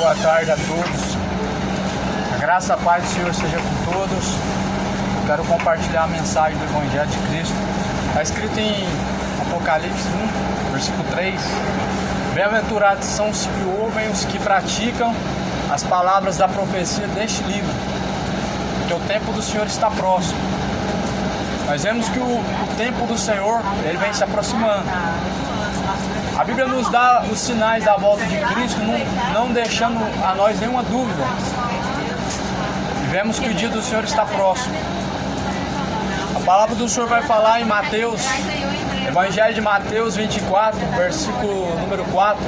boa tarde a todos. A graça e a paz do Senhor seja com todos. Quero compartilhar a mensagem do Evangelho de Cristo. Está escrito em Apocalipse 1, versículo 3. Bem-aventurados são os que ouvem, os que praticam as palavras da profecia deste livro, porque o tempo do Senhor está próximo. Nós vemos que o tempo do Senhor, ele vem se aproximando. A Bíblia nos dá os sinais da volta de Cristo, não deixando a nós nenhuma dúvida. E vemos que o dia do Senhor está próximo. A palavra do Senhor vai falar em Mateus, Evangelho de Mateus 24, versículo número 4.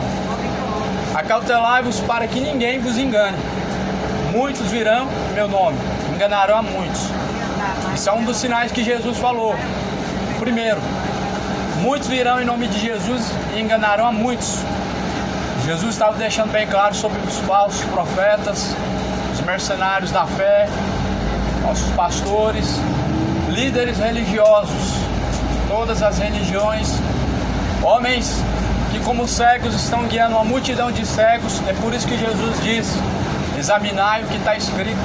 Acautelai-vos para que ninguém vos engane. Muitos virão em meu nome, enganarão a muitos. Isso é um dos sinais que Jesus falou. Primeiro, muitos virão em nome de Jesus e enganarão a muitos. Jesus estava deixando bem claro sobre os falsos profetas, os mercenários da fé, nossos pastores, líderes religiosos, todas as religiões, homens que como cegos estão guiando uma multidão de cegos. É por isso que Jesus diz: examinai o que está escrito.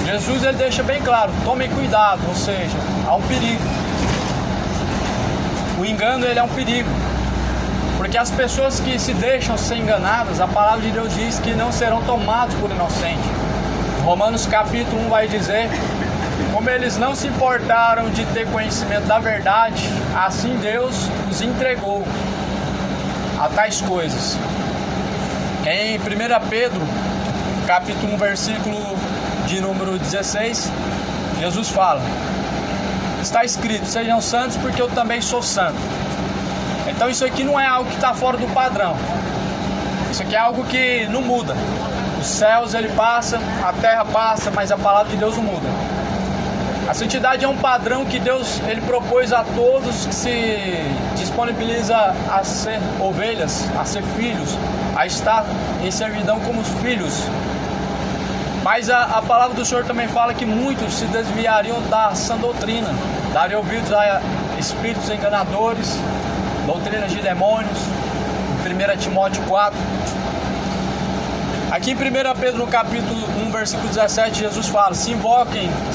Jesus ele deixa bem claro, tomem cuidado, ou seja, há um perigo. O engano ele é um perigo, porque as pessoas que se deixam ser enganadas, a palavra de Deus diz que não serão tomados por inocente. Romanos capítulo 1 vai dizer: como eles não se importaram de ter conhecimento da verdade, assim Deus os entregou a tais coisas. Em 1 Pedro capítulo 1 versículo de número 16, Jesus fala: está escrito, sejam santos porque eu também sou santo. Então isso aqui não é algo que está fora do padrão. Isso aqui é algo que não muda. Os céus ele passa, a terra passa, mas a palavra de Deus não muda. A santidade é um padrão que Deus ele propôs a todos que se disponibiliza a ser ovelhas, a ser filhos, a estar em servidão como os filhos. Mas a palavra do Senhor também fala que muitos se desviariam da sã doutrina, dariam ouvidos a espíritos enganadores, doutrinas de demônios. Em 1 Timóteo 4. Aqui em 1 Pedro no capítulo 1, versículo 17, Jesus fala: se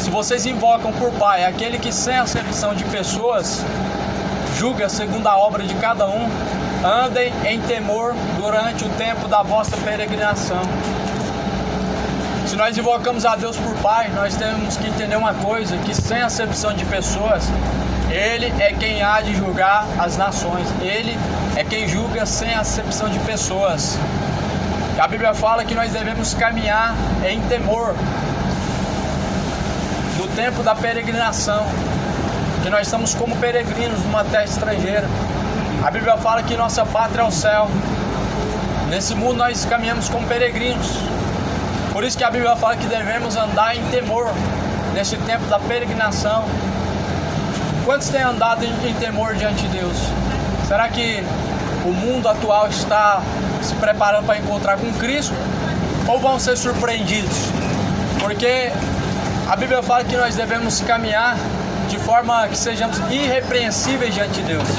vocês invocam por Pai aquele que sem acepção de pessoas julga segundo a obra de cada um, andem em temor durante o tempo da vossa peregrinação. Se nós invocamos a Deus por Pai, nós temos que entender uma coisa, que sem acepção de pessoas, Ele é quem há de julgar as nações. Ele é quem julga sem acepção de pessoas. A Bíblia fala que nós devemos caminhar em temor do tempo da peregrinação, que nós estamos como peregrinos numa terra estrangeira. A Bíblia fala que nossa pátria é o céu. Nesse mundo nós caminhamos como peregrinos. Por isso que a Bíblia fala que devemos andar em temor nesse tempo da peregrinação. Quantos têm andado em temor diante de Deus? Será que o mundo atual está se preparando para encontrar com Cristo? Ou vão ser surpreendidos? Porque a Bíblia fala que nós devemos caminhar de forma que sejamos irrepreensíveis diante de Deus,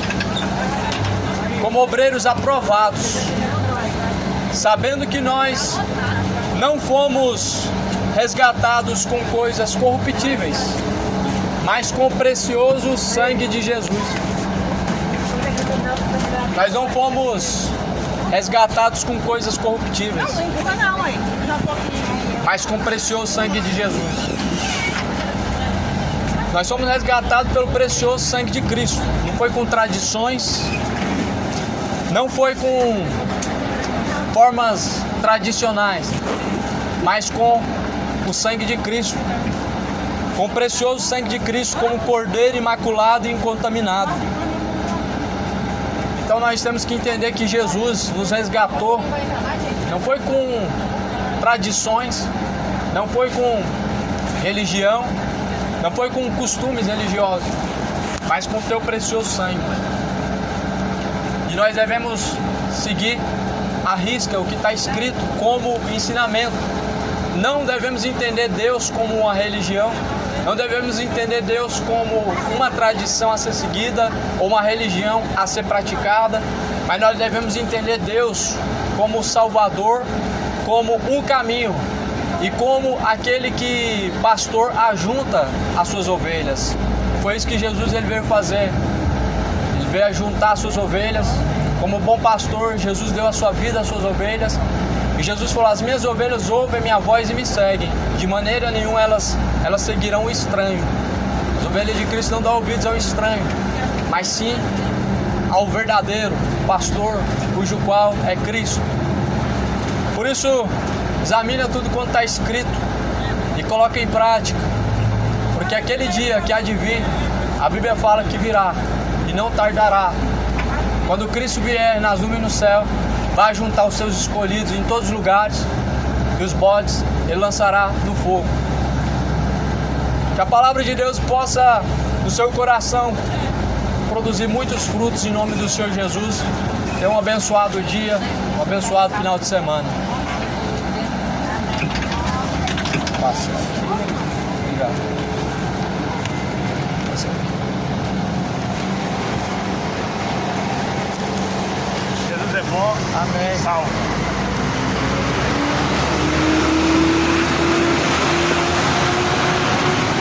como obreiros aprovados, sabendo que nós não fomos resgatados com coisas corruptíveis, mas com o precioso sangue de Jesus. Nós não fomos resgatados com coisas corruptíveis, mas com o precioso sangue de Jesus. Nós somos resgatados pelo precioso sangue de Cristo. Não foi com tradições, não foi com formas tradicionais, mas com o sangue de Cristo, com o precioso sangue de Cristo, como cordeiro imaculado e incontaminado. Então nós temos que entender que Jesus nos resgatou, não foi com tradições, não foi com religião, não foi com costumes religiosos, mas com o teu precioso sangue. E nós devemos seguir à risca o que está escrito como ensinamento. Não devemos entender Deus como uma religião, não devemos entender Deus como uma tradição a ser seguida ou uma religião a ser praticada, mas nós devemos entender Deus como o Salvador, como um caminho e como aquele que pastor ajunta as suas ovelhas. Foi isso que Jesus ele veio fazer. Ele veio ajuntar as suas ovelhas. Como bom pastor, Jesus deu a sua vida às suas ovelhas. E Jesus falou: as minhas ovelhas ouvem minha voz e me seguem. De maneira nenhuma elas seguirão o estranho. As ovelhas de Cristo não dão ouvidos ao estranho, mas sim ao verdadeiro pastor, cujo qual é Cristo. Por isso, examina tudo quanto está escrito e coloca em prática, porque aquele dia que há de vir, a Bíblia fala que virá e não tardará. Quando Cristo vier nas nuvens no céu, vai juntar os seus escolhidos em todos os lugares, e os bodes ele lançará no fogo. Que a palavra de Deus possa no seu coração produzir muitos frutos em nome do Senhor Jesus. Tenha um abençoado dia, um abençoado final de semana. Passa. Obrigado. Jesus é bom. Amém. Salve.